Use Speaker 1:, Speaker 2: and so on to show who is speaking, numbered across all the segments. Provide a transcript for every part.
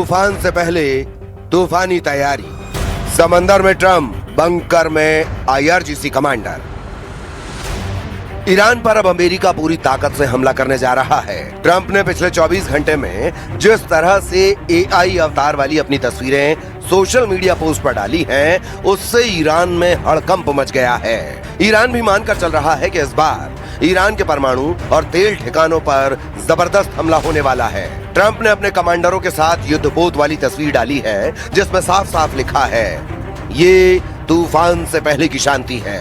Speaker 1: तूफान से पहले तूफानी तैयारी। समंदर में ट्रंप, बंकर में आईआरजीसी कमांडर। ईरान पर अब अमेरिका पूरी ताकत से हमला करने जा रहा है। ट्रंप ने पिछले 24 घंटे में जिस तरह से एआई अवतार वाली अपनी तस्वीरें सोशल मीडिया पोस्ट पर डाली हैं, उससे ईरान में हड़कंप मच गया है। ईरान भी मानकर चल रहा है कि इस बार ईरान के परमाणु और तेल ठिकानों पर जबरदस्त हमला होने वाला है। ट्रंप ने अपने कमांडरों के साथ युद्धपोत वाली तस्वीर डाली है, जिसमें साफ साफ लिखा है, ये तूफान से पहले की शांति है।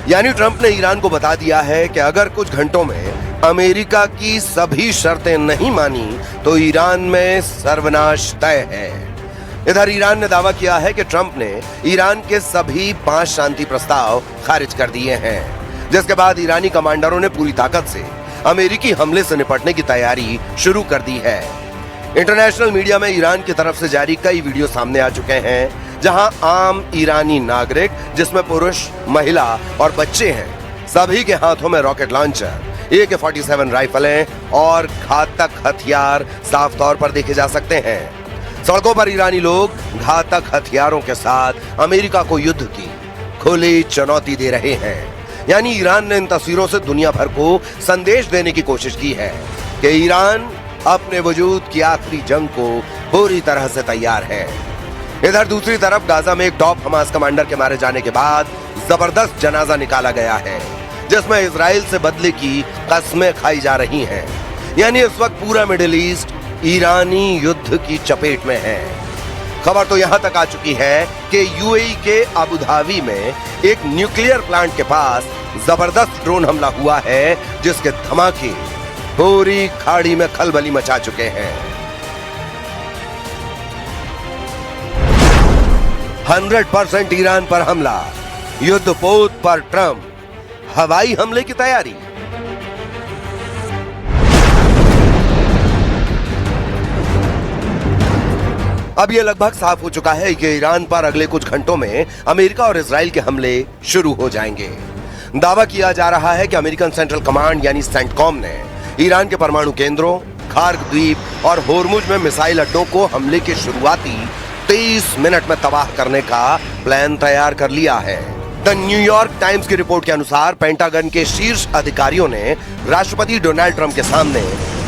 Speaker 1: यानी ट्रंप ने ईरान को बता दिया है कि अगर कुछ घंटों में अमेरिका की सभी शर्तें नहीं मानी तो ईरान में सर्वनाश तय है। इधर ईरान ने दावा किया है कि ट्रंप ने ईरान के सभी 5 शांति प्रस्ताव खारिज कर दिए हैं, जिसके बाद ईरानी कमांडरों ने पूरी ताकत से अमेरिकी हमले से निपटने की तैयारी शुरू कर दी है। इंटरनेशनल मीडिया में ईरान की तरफ से जारी कई वीडियो सामने आ चुके हैं, जहां आम ईरानी नागरिक, जिसमें पुरुष, महिला और बच्चे हैं, सभी के हाथों में रॉकेट लॉन्चर, AK-47 राइफलें और घातक हथियार साफ तौर पर देखे जा सकते हैं। सड़कों पर ईरानी लोग घातक हथियारों के साथ अमेरिका को युद्ध की खुली चुनौती दे रहे हैं। यानी ईरान ने इन तस्वीरों से दुनिया भर को संदेश देने की कोशिश की है कि ईरान अपने वजूद की आखिरी जंग को पूरी तरह से तैयार है। इधर दूसरी तरफ गाजा में एक टॉप हमास कमांडर के मारे जाने के बाद जबरदस्त जनाजा निकाला गया है, जिसमें इजराइल से बदले की कस्में खाई जा रही हैं। यानी इस वक्त पूरा मिडिल ईस्ट ईरानी युद्ध की चपेट में है। खबर तो यहां तक आ चुकी है कि यूएई के अबू धाबी में एक न्यूक्लियर प्लांट के पास जबरदस्त ड्रोन हमला हुआ है, जिसके धमाके पूरी खाड़ी में खलबली मचा चुके हैं। 100% ईरान पर हमला, युद्धपोत पर ट्रंप, हवाई हमले की तैयारी। अब यह लगभग साफ हो चुका है कि ईरान पर अगले कुछ घंटों में अमेरिका और इजराइल के हमले शुरू हो जाएंगे। दावा किया जा रहा है कि अमेरिकन सेंट्रल कमांड यानी सेंटकॉम ने ईरान के परमाणु केंद्रों, खार्ग द्वीप और होर्मुज में मिसाइल अड्डों को हमले के शुरुआती 23 मिनट में तबाह करने का प्लान तैयार कर लिया है। द न्यूयॉर्क टाइम्स की रिपोर्ट के अनुसार पेंटागन के शीर्ष अधिकारियों ने राष्ट्रपति डोनाल्ड ट्रंप के सामने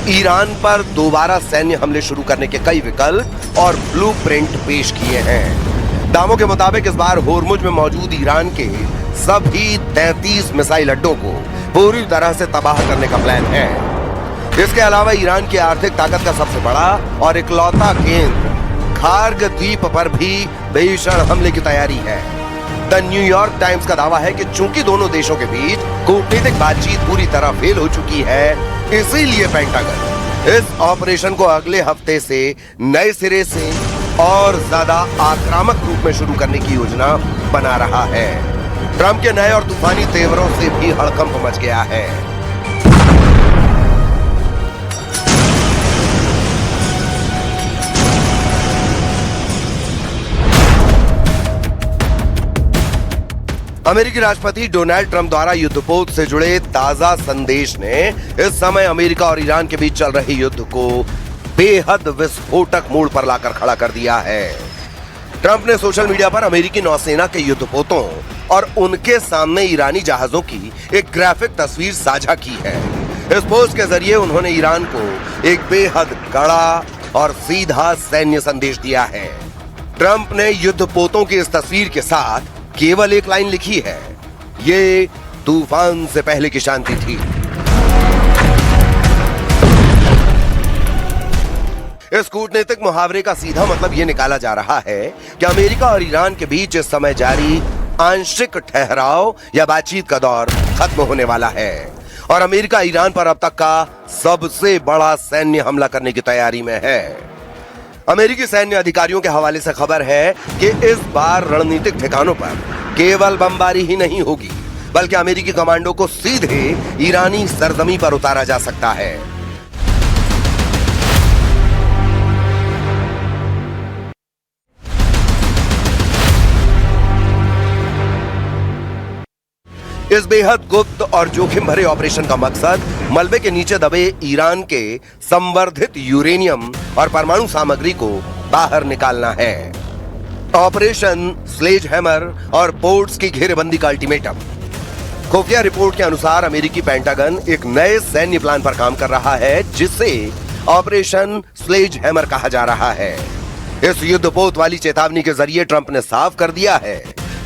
Speaker 1: ईरान पर दोबारा सैन्य हमले शुरू करने के कई विकल्प और ब्लूप्रिंट पेश किए हैं। दावों के मुताबिक इस बार होर्मुज में मौजूद ईरान के सभी 33 मिसाइल अड्डों को पूरी तरह से तबाह करने का प्लान है। इसके अलावा ईरान की आर्थिक ताकत का सबसे बड़ा और इकलौता केंद्र खार्ग द्वीप पर भी भीषण हमले की तैयारी है। द न्यूयॉर्क टाइम्स का दावा है कि चूंकि दोनों देशों के बीच कूटनीतिक बातचीत पूरी तरह फेल हो चुकी है, इसीलिए पेंटागन इस ऑपरेशन को अगले हफ्ते से नए सिरे से और ज्यादा आक्रामक रूप में शुरू करने की योजना बना रहा है। ट्रंप के नए और तूफानी तेवरों से भी हड़कंप मच गया है। अमेरिकी राष्ट्रपति डोनाल्ड ट्रंप द्वारा युद्धपोत से जुड़े ताजा संदेश ने इस समय अमेरिका और ईरान के बीच चल रहे युद्ध को बेहद विस्फोटक मोड़ पर लाकर खड़ा कर दिया है। ट्रंप ने सोशल मीडिया पर अमेरिकी नौसेना के युद्धपोतों और उनके सामने ईरानी जहाजों की एक ग्राफिक तस्वीर साझा की है। इस पोस्ट के जरिए उन्होंने ईरान को एक बेहद कड़ा और सीधा सैन्य संदेश दिया है। ट्रंप ने युद्धपोतों की इस तस्वीर के साथ केवल एक लाइन लिखी है, ये तूफान से पहले की शांति थी। इस कूटनीतिक मुहावरे का सीधा मतलब ये निकाला जा रहा है कि अमेरिका और ईरान के बीच इस समय जारी आंशिक ठहराव या बातचीत का दौर खत्म होने वाला है और अमेरिका ईरान पर अब तक का सबसे बड़ा सैन्य हमला करने की तैयारी में है। अमेरिकी सैन्य अधिकारियों के हवाले से खबर है कि इस बार रणनीतिक ठिकानों पर केवल बमबारी ही नहीं होगी, बल्कि अमेरिकी कमांडो को सीधे ईरानी सरजमी पर उतारा जा सकता है। इस बेहद गुप्त और जोखिम भरे ऑपरेशन का मकसद मलबे के नीचे दबे ईरान के संवर्धित यूरेनियम और परमाणु सामग्री को बाहर निकालना है। ऑपरेशन स्लेज हैमर और पोर्ट्स की घेरेबंदी का अल्टीमेटम। खुफिया रिपोर्ट के अनुसार अमेरिकी पेंटागन एक नए सैन्य प्लान पर काम कर रहा है जिसे ऑपरेशन स्लेज हैमर कहा जा रहा है। इस युद्धपोत वाली चेतावनी के जरिए ट्रंप ने साफ कर दिया है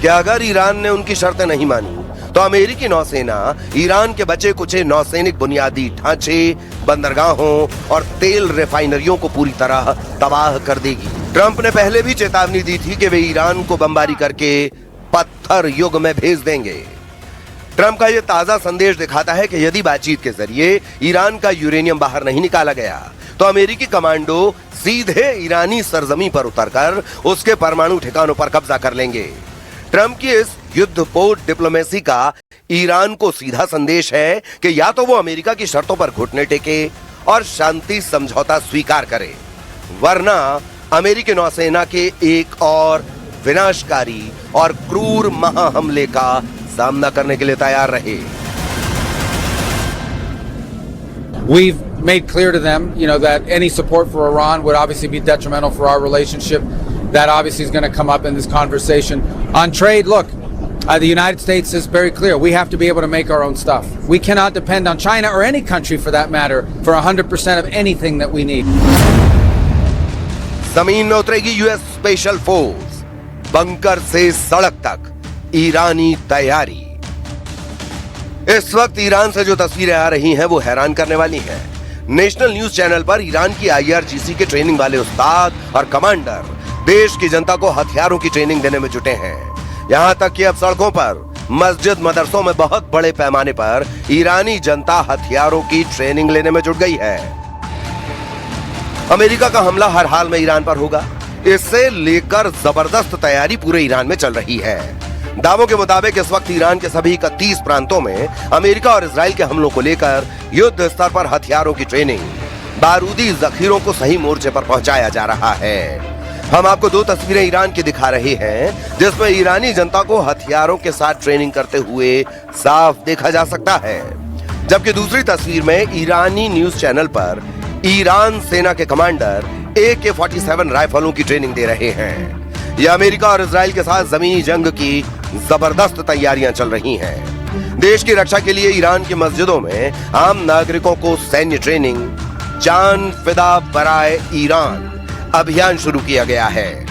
Speaker 1: कि अगर ईरान ने उनकी शर्तें नहीं मानी तो अमेरिकी नौसेना ईरान के बचे कुचे नौसैनिक बुनियादी ढांचे, बंदरगाहों और तेल रिफाइनरियों को पूरी तरह तबाह कर देगी। ट्रंप ने पहले भी चेतावनी दी थी कि वे ईरान को बमबारी करके पत्थर युग में भेज देंगे। ट्रंप का यह ताजा संदेश दिखाता है कि यदि बातचीत के जरिए ईरान का यूरेनियम बाहर नहीं निकाला गया तो अमेरिकी कमांडो सीधे ईरानी सरजमी पर उतरकर उसके परमाणु ठिकानों पर कब्जा कर लेंगे। ट्रंप की इस युद्धपोत डिप्लोमेसी का ईरान को सीधा संदेश है कि या तो वो अमेरिका की शर्तों पर घुटने टेके और शांति समझौता स्वीकार करे, वरना अमेरिकी नौसेना के एक और विनाशकारी और क्रूर महाहमले का सामना करने के लिए तैयार रहे।
Speaker 2: We've made clear to them, that any support for Iran would obviously be detrimental for our relationship. That obviously is going to come up in this conversation. On trade, look, the United States is very clear. We have to be able to make our own stuff. We cannot depend on China or any country for that matter for 100% of anything that we need.
Speaker 1: जमीन में उतरेगी US special force, bunker से सड़क तक ईरानी तैयारी। इस वक्त Iran से जो तस्वीरें आ रही हैं वो हैरान करने वाली हैं। नेशनल न्यूज चैनल पर ईरान की IRGC के ट्रेनिंग वाले उस्ताद और कमांडर देश की जनता को हथियारों की ट्रेनिंग देने में जुटे हैं। यहां तक कि अब सड़कों पर, मस्जिद, मदरसों में बहुत बड़े पैमाने पर ईरानी जनता हथियारों की ट्रेनिंग लेने में जुट गई है। अमेरिका का हमला हर हाल में ईरान पर होगा, इससे लेकर जबरदस्त तैयारी पूरे ईरान में चल रही है। दावों के मुताबिक इस वक्त ईरान के सभी 31 प्रांतों में अमेरिका और इजराइल के हमलों को लेकर युद्ध स्तर पर हथियारों की ट्रेनिंग, बारूदी जखीरों को सही मोर्चे पर पहुंचाया जा रहा है। हम आपको 2 तस्वीरें ईरान की दिखा रहे हैं जिसमें ईरानी जनता को हथियारों के साथ ट्रेनिंग करते हुए साफ देखा जा सकता है, जबकि दूसरी तस्वीर में ईरानी न्यूज चैनल पर ईरान सेना के कमांडर AK-47 राइफलों की ट्रेनिंग दे रहे हैं। यह अमेरिका और इजराइल के साथ जमीनी जंग की जबरदस्त तैयारियां चल रही हैं। देश की रक्षा के लिए ईरान की मस्जिदों में आम नागरिकों को सैन्य ट्रेनिंग, जान फिदा बराए ईरान अभियान शुरू किया गया है।